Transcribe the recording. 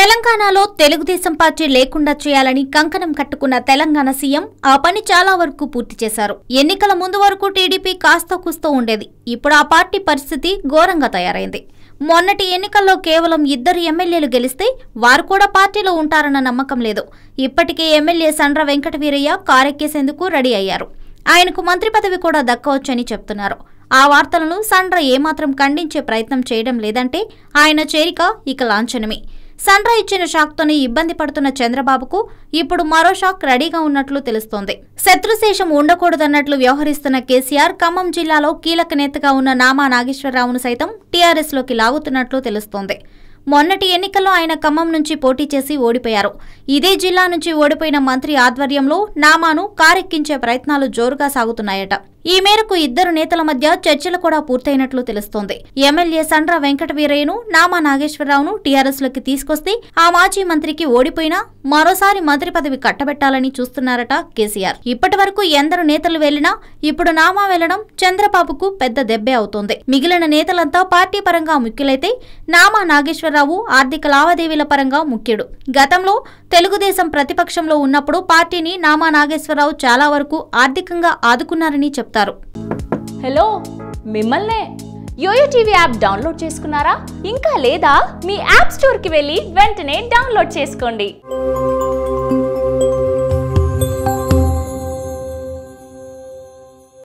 తెలంగాణలో తెలుగుదేశం పార్టీ లేకుండా చేయాలని కంకణం కట్టుకున్న తెలంగాణ సీఎం ఆ పని చాలా వరకు పూర్తి చేశారు. ఎన్నికల ముందు వరకు టీడీపీ కాస్త కూస్తో ఉండేది. ఇప్పుడు ఆ పార్టీ పరిస్థితి ఘోరంగా తయారైంది. మొన్నటి ఎన్నికల్లో కేవలం 2 ఎమ్మెల్యేలు గెలిస్తే వారు కూడా పార్టీలో ఉంటారన్న నమ్మకం లేదు. ఇప్పటికే ఎమ్మెల్యే సండ్ర వెంకట వీరయ్య కారెక్కేసేందుకు రెడీ అయ్యారు. ఆయనకు మంత్రి పదవి కూడా దక్కవచ్చని చెప్తున్నారు. ఆ వార్తలను సండ్ర ఏమాత్రం ఖండించే ప్రయత్నం చేయడం లేదంటే ఆయన చేరిక ఇక లాంఛనమే. సండ్ర ఇచ్చిన షాక్తోనే ఇబ్బంది పడుతున్న చంద్రబాబుకు ఇప్పుడు మరో షాక్ రెడీగా ఉన్నట్లు తెలుస్తోంది. శత్రుశేషం ఉండకూడదన్నట్లు వ్యవహరిస్తున్న కేసీఆర్ ఖమ్మం జిల్లాలో కీలక నేతగా ఉన్న నామా నాగేశ్వరరావును సైతం టీఆర్ఎస్లోకి లాగుతున్నట్లు తెలుస్తోంది. మొన్నటి ఎన్నికల్లో ఆయన ఖమ్మం నుంచి పోటీ చేసి ఓడిపోయారు. ఇదే జిల్లా నుంచి ఓడిపోయిన మంత్రి ఆధ్వర్యంలో నామాను కారెక్కించే ప్రయత్నాలు జోరుగా సాగుతున్నాయట. ఈ మేరకు 2 నేతల మధ్య చర్చలు కూడా పూర్తయినట్లు తెలుస్తోంది. ఎమ్మెల్యే సండ్ర వెంకట వీరయ్యను నామా నాగేశ్వరరావును టీఆర్ఎస్లోకి తీసుకొస్తే ఆ మాజీ మంత్రికి ఓడిపోయినా మరోసారి మంత్రి పదవి కట్టబెట్టాలని చూస్తున్నారట కేసీఆర్. ఇప్పటి వరకు ఎందరు నేతలు వెళ్లినా ఇప్పుడు నామా వెళ్లడం చంద్రబాబుకు పెద్ద దెబ్బే అవుతోంది. మిగిలిన నేతలంతా పార్టీ పరంగా ముఖ్యులైతే నామా నాగేశ్వరరావు ఆర్థిక లావాదేవీల పరంగా ముఖ్యుడు. గతంలో తెలుగుదేశం ప్రతిపక్షంలో ఉన్నప్పుడు పార్టీని నామా నాగేశ్వరరావు చాలా వరకు ఆర్థికంగా ఆదుకున్నారని చెప్తారు. హలో, మిమ్మల్నే యోయో టీవీ యాప్ డౌన్లోడ్ చేసుకున్నారా? ఇంకా లేదా? మీ యాప్ స్టోర్ కి వెళ్ళి వెంటనే డౌన్లోడ్ చేసుకోండి.